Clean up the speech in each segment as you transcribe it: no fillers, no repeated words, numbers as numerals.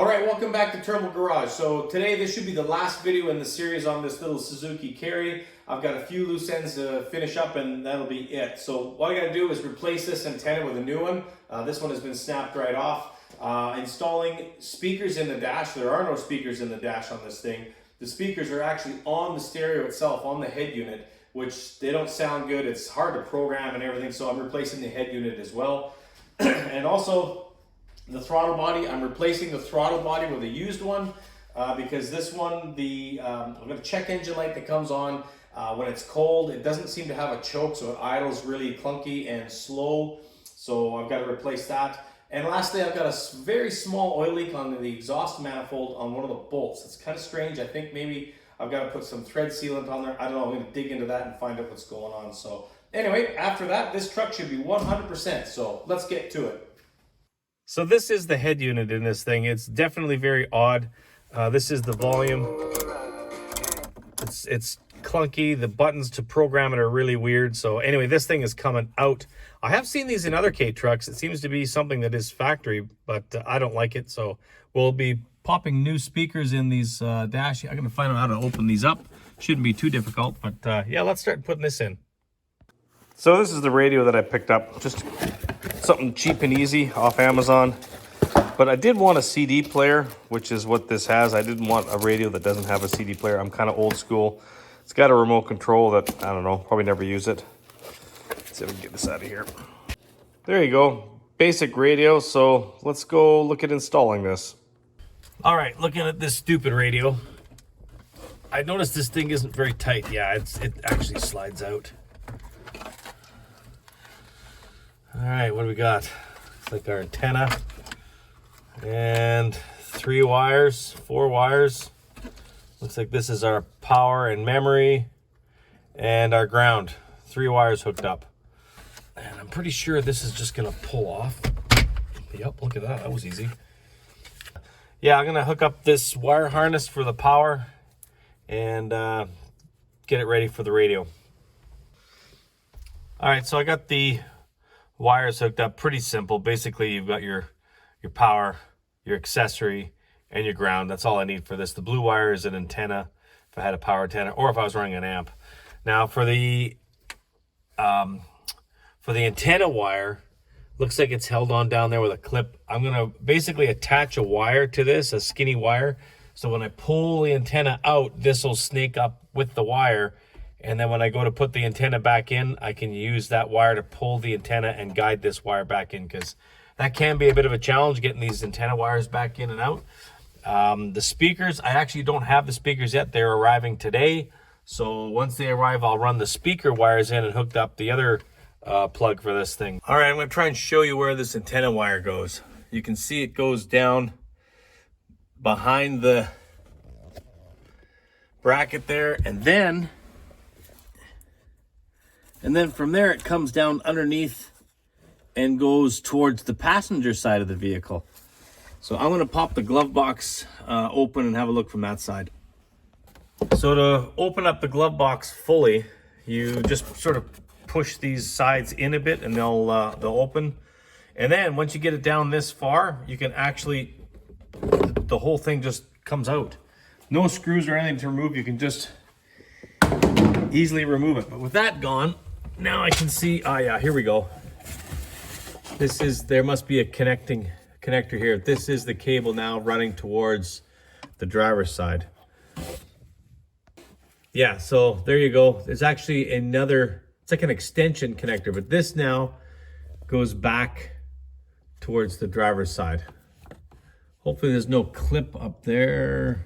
All right, welcome back to Throttle Garage. So today this should be the last video in the series on this little Suzuki Carry. I've got a few loose ends to finish up and that'll be it. So what I gotta do is replace this antenna with a new one. This one has been snapped right off. Installing speakers in the dash. There are no speakers in the dash on this thing. The speakers are actually on the stereo itself, on the head unit, which they don't sound good. It's hard to program and everything, so I'm replacing the head unit as well. And also, the throttle body, I'm replacing the throttle body with a used one because this one, I've got a check engine light that comes on when it's cold. It doesn't seem to have a choke, so it idles really clunky and slow. So I've got to replace that. And lastly, I've got a very small oil leak on the exhaust manifold on one of the bolts. It's kind of strange. I think maybe I've got to put some thread sealant on there. I don't know. I'm going to dig into that and find out what's going on. So anyway, after that, this truck should be 100%. So let's get to it. So this is the head unit in this thing. It's definitely very odd. This is the volume. It's clunky. The buttons to program it are really weird. So anyway, this thing is coming out. I have seen these in other K trucks. It seems to be something that is factory, but I don't like it. So we'll be popping new speakers in these dash. I'm gonna find out how to open these up. Shouldn't be too difficult, but yeah, let's start putting this in. So this is the radio that I picked up. Just something cheap and easy off Amazon. But I did want a CD player, which is what this has. I didn't want a radio that doesn't have a CD player. I'm kind of old school. It's got a remote control that, I don't know, probably never use it. Let's see if we can get this out of here. There you go. Basic radio. So let's go look at installing this. All right, looking at this stupid radio. I noticed this thing isn't very tight. Yeah, it actually slides out. All right, what do we got? It's like our antenna and 4 wires. Looks like this is our power and memory and our ground. 3 wires hooked up. And I'm pretty sure this is just gonna pull off. Yep, look at that, that was easy. Yeah, I'm gonna hook up this wire harness for the power and get it ready for the radio. All right, so I got the wires hooked up. Pretty simple. Basically, you've got your power, your accessory, and your ground. That's all I need for this. The blue wire is an antenna, if I had a power antenna, or if I was running an amp. Now for the antenna wire, looks like it's held on down there with a clip. I'm gonna basically attach a wire to this, a skinny wire. So when I pull the antenna out, this will snake up with the wire. And then when I go to put the antenna back in, I can use that wire to pull the antenna and guide this wire back in, because that can be a bit of a challenge getting these antenna wires back in and out. The speakers, I actually don't have the speakers yet. They're arriving today. So once they arrive, I'll run the speaker wires in and hook up the other plug for this thing. All right, I'm gonna try and show you where this antenna wire goes. You can see it goes down behind the bracket there, and then from there it comes down underneath and goes towards the passenger side of the vehicle. So I'm going to pop the glove box open and have a look from that side. So to open up the glove box fully, you just sort of push these sides in a bit and they'll open. And then once you get it down this far, you can actually, the whole thing just comes out. No screws or anything to remove. You can just easily remove it. But with that gone, now I can see, oh yeah, here we go. There must be a connector here. This is the cable now running towards the driver's side. Yeah, so there you go. There's actually another, it's like an extension connector, but this now goes back towards the driver's side. Hopefully there's no clip up there.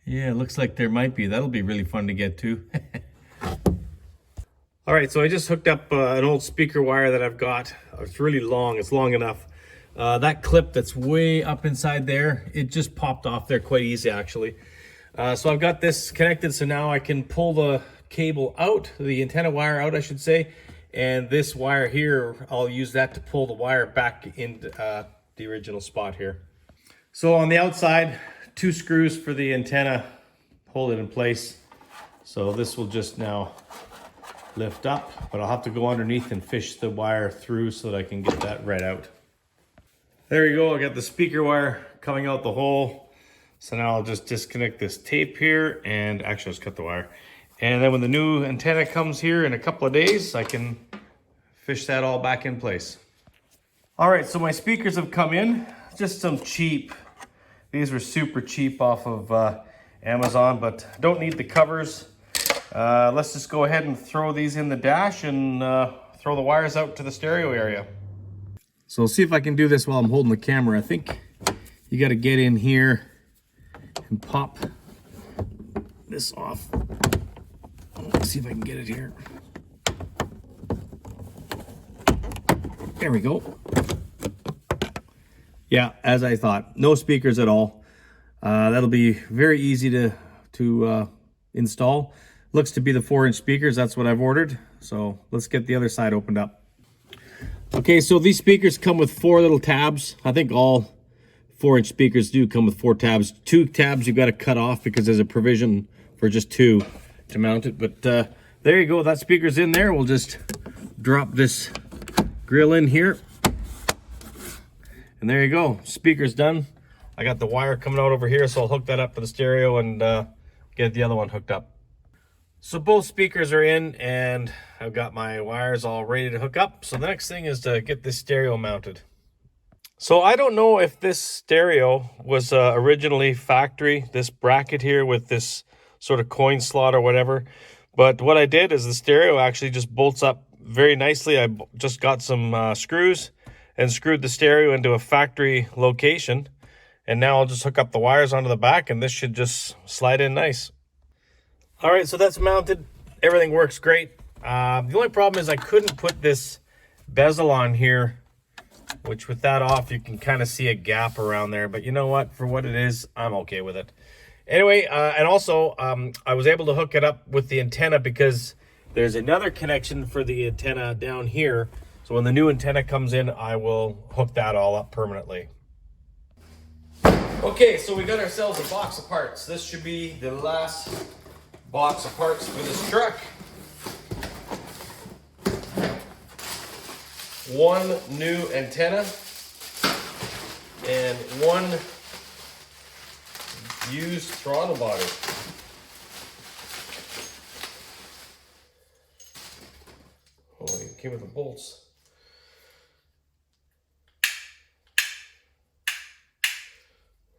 Yeah, it looks like there might be. That'll be really fun to get to. All right, so I just hooked up an old speaker wire that I've got. It's really long, it's long enough. That clip that's way up inside there, it just popped off there quite easy actually. So I've got this connected, so now I can pull the cable out, the antenna wire out I should say, and this wire here, I'll use that to pull the wire back into the original spot here. So on the outside, 2 screws for the antenna, hold it in place. So this will just now lift up, but I'll have to go underneath and fish the wire through so that I can get that right out. There you go, I got the speaker wire coming out the hole. So now I'll just disconnect this tape here and actually just cut the wire. And then when the new antenna comes here in a couple of days, I can fish that all back in place. All right, so my speakers have come in, just some cheap. These were super cheap off of Amazon, but don't need the covers. Let's just go ahead and throw these in the dash and throw the wires out to the stereo area. So I'll see if I can do this while I'm holding the camera. I think you got to get in here and pop this off. Let's see if I can get it here. There we go. Yeah, as I thought, no speakers at all. That'll be very easy to install. Looks to be the 4-inch speakers. That's what I've ordered. So let's get the other side opened up. Okay, so these speakers come with 4 little tabs. I think all 4-inch speakers do come with 4 tabs. 2 tabs you've got to cut off because there's a provision for just 2 to mount it. But there you go. That speaker's in there. We'll just drop this grill in here. And there you go. Speaker's done. I got the wire coming out over here, so I'll hook that up to the stereo and get the other one hooked up. So both speakers are in and I've got my wires all ready to hook up. So the next thing is to get this stereo mounted. So I don't know if this stereo was originally factory, this bracket here with this sort of coin slot or whatever. But what I did is the stereo actually just bolts up very nicely. I just got some screws and screwed the stereo into a factory location. And now I'll just hook up the wires onto the back and this should just slide in nice. All right, so that's mounted. Everything works great. The only problem is I couldn't put this bezel on here, which with that off, you can kind of see a gap around there. But you know what? For what it is, I'm okay with it. Anyway, and also I was able to hook it up with the antenna because there's another connection for the antenna down here. So when the new antenna comes in, I will hook that all up permanently. Okay, so we got ourselves a box of parts. This should be the last box of parts for this truck. One new antenna and one used throttle body. Oh, it came with the bolts.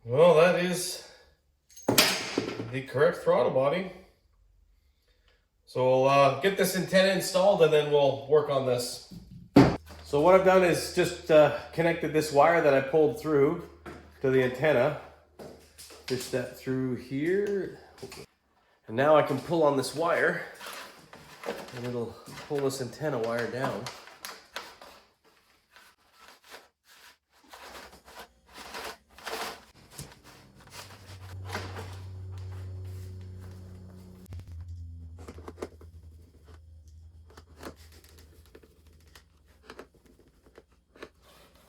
Well, that is the correct throttle body. So we'll get this antenna installed and then we'll work on this. So what I've done is just connected this wire that I pulled through to the antenna. Fish that through here. And now I can pull on this wire and it'll pull this antenna wire down.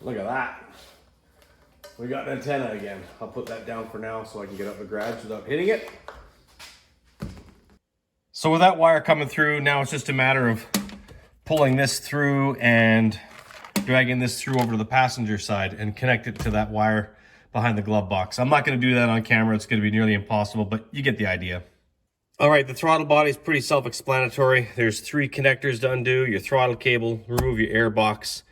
Look at that. We got an antenna again. I'll put that down for now so I can get up the garage without hitting it. So with that wire coming through, now it's just a matter of pulling this through and dragging this through over to the passenger side and connect it to that wire behind the glove box. I'm not going to do that on camera. It's going to be nearly impossible, but you get the idea. All right, the throttle body is pretty self-explanatory. There's 3 connectors to undo, your throttle cable, remove your air box,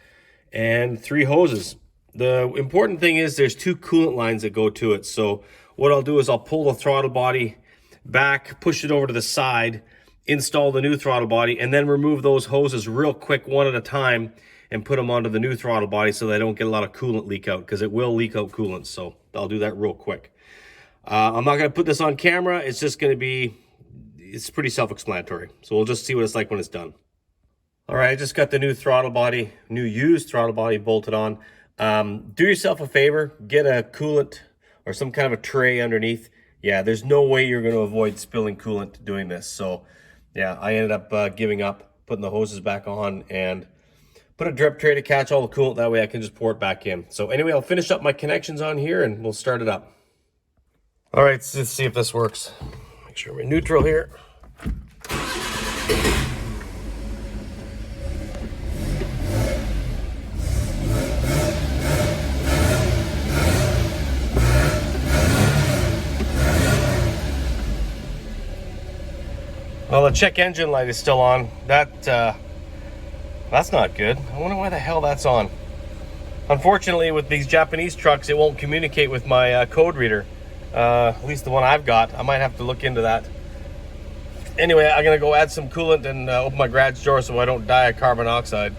and 3 hoses. The important thing is there's 2 coolant lines that go to it. So what I'll do is I'll pull the throttle body back, push it over to the side, install the new throttle body, and then remove those hoses real quick one at a time and put them onto the new throttle body so they don't get a lot of coolant leak out, because it will leak out coolant. So I'll do that real quick. I'm not going to put this on camera. It's just going to be, it's pretty self-explanatory. So we'll just see what it's like when it's done. All right, I just got the new throttle body, new used throttle body bolted on. Do yourself a favor, get a coolant or some kind of a tray underneath. Yeah, there's no way you're going to avoid spilling coolant doing this. So yeah, I ended up giving up, putting the hoses back on and put a drip tray to catch all the coolant. That way I can just pour it back in. So anyway, I'll finish up my connections on here and we'll start it up. All right, let's see if this works. Make sure we're neutral here. Well, the check engine light is still on. That's not good. I wonder why the hell that's on. Unfortunately, with these Japanese trucks, it won't communicate with my code reader. At least the one I've got. I might have to look into that. Anyway, I'm gonna go add some coolant and open my garage door so I don't die of carbon monoxide.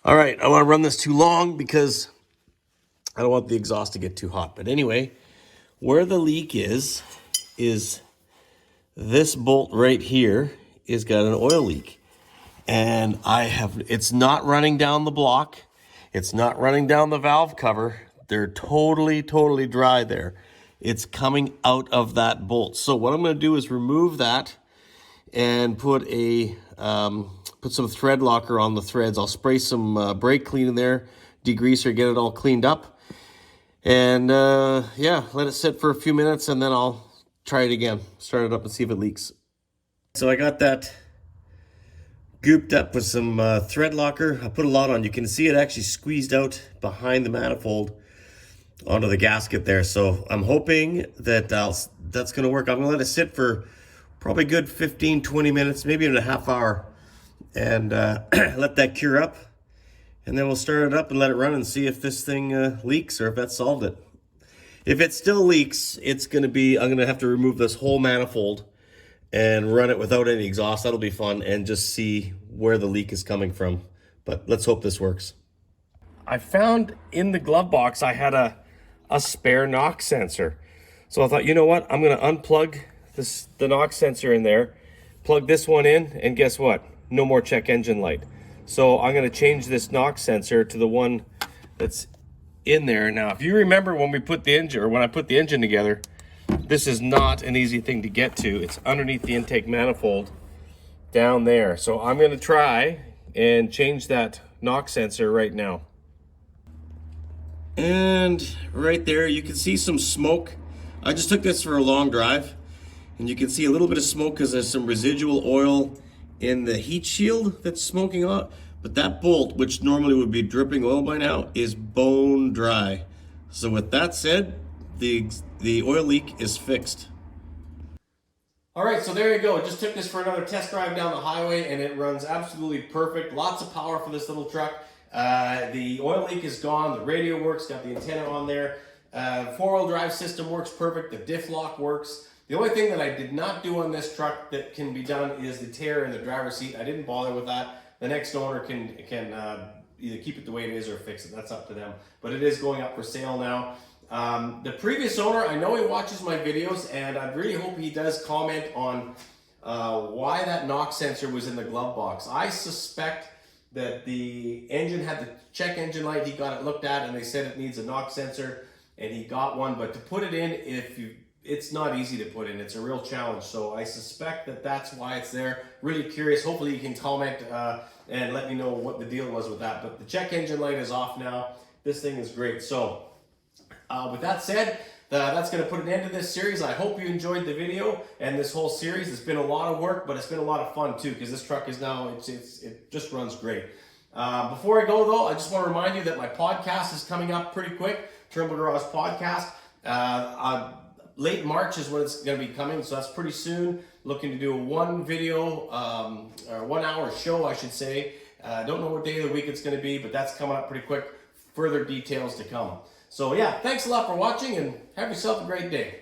All right, I want to run this too long because I don't want the exhaust to get too hot. But anyway, where the leak is this bolt right here is got an oil leak. And it's not running down the block. It's not running down the valve cover. They're totally dry there. It's coming out of that bolt. So what I'm going to do is remove that and put some thread locker on the threads. I'll spray some brake clean in there, degreaser, get it all cleaned up. And yeah, let it sit for a few minutes and then I'll try it again. Start it up and see if it leaks. So I got that gooped up with some thread locker. I put a lot on. You can see it actually squeezed out behind the manifold onto the gasket there. So I'm hoping that that's going to work. I'm going to let it sit for probably good 15-20 minutes, maybe even a half hour, and let that cure up. And then we'll start it up and let it run and see if this thing leaks or if that solved it. If it still leaks, I'm going to have to remove this whole manifold and run it without any exhaust. That'll be fun, and just see where the leak is coming from. But let's hope this works. I found in the glove box I had a spare knock sensor. So I thought, you know what? I'm going to unplug the knock sensor in there, plug this one in, and guess what? No more check engine light. So I'm going to change this knock sensor to the one that's in there. Now, if you remember when I put the engine together, this is not an easy thing to get to. It's underneath the intake manifold down there. So I'm going to try and change that knock sensor right now. And right there, you can see some smoke. I just took this for a long drive, and you can see a little bit of smoke because there's some residual oil in the heat shield that's smoking out. But that bolt, which normally would be dripping oil by now, is bone dry. So with that said, the oil leak is fixed. All right, so there you go. Just took this for another test drive down the highway, and it runs absolutely perfect. Lots of power for this little truck. The oil leak is gone. The radio works, got the antenna on there. Four-wheel drive system works perfect. The diff lock works. The only thing that I did not do on this truck that can be done is the tear in the driver's seat. I didn't bother with that. The next owner can either keep it the way it is or fix it. That's up to them. But it is going up for sale now. The previous owner, I know he watches my videos, and I really hope he does comment on why that knock sensor was in the glove box. I suspect that the engine had the check engine light. He got it looked at, and they said it needs a knock sensor, and he got one. But to put it in, it's not easy to put in. It's a real challenge. So I suspect that that's why it's there. Really curious. Hopefully you can comment and let me know what the deal was with that. But the check engine light is off now. This thing is great. So with that said, that's going to put an end to this series. I hope you enjoyed the video and this whole series. It's been a lot of work, but it's been a lot of fun too, because this truck is now, it just runs great. Before I go though, I just want to remind you that my podcast is coming up pretty quick. Trimble Garage Podcast. Late March is when it's going to be coming, so that's pretty soon. Looking to do a 1 video, or 1 hour show, I should say. Don't know what day of the week it's going to be, but that's coming up pretty quick. Further details to come. So yeah, thanks a lot for watching, and have yourself a great day.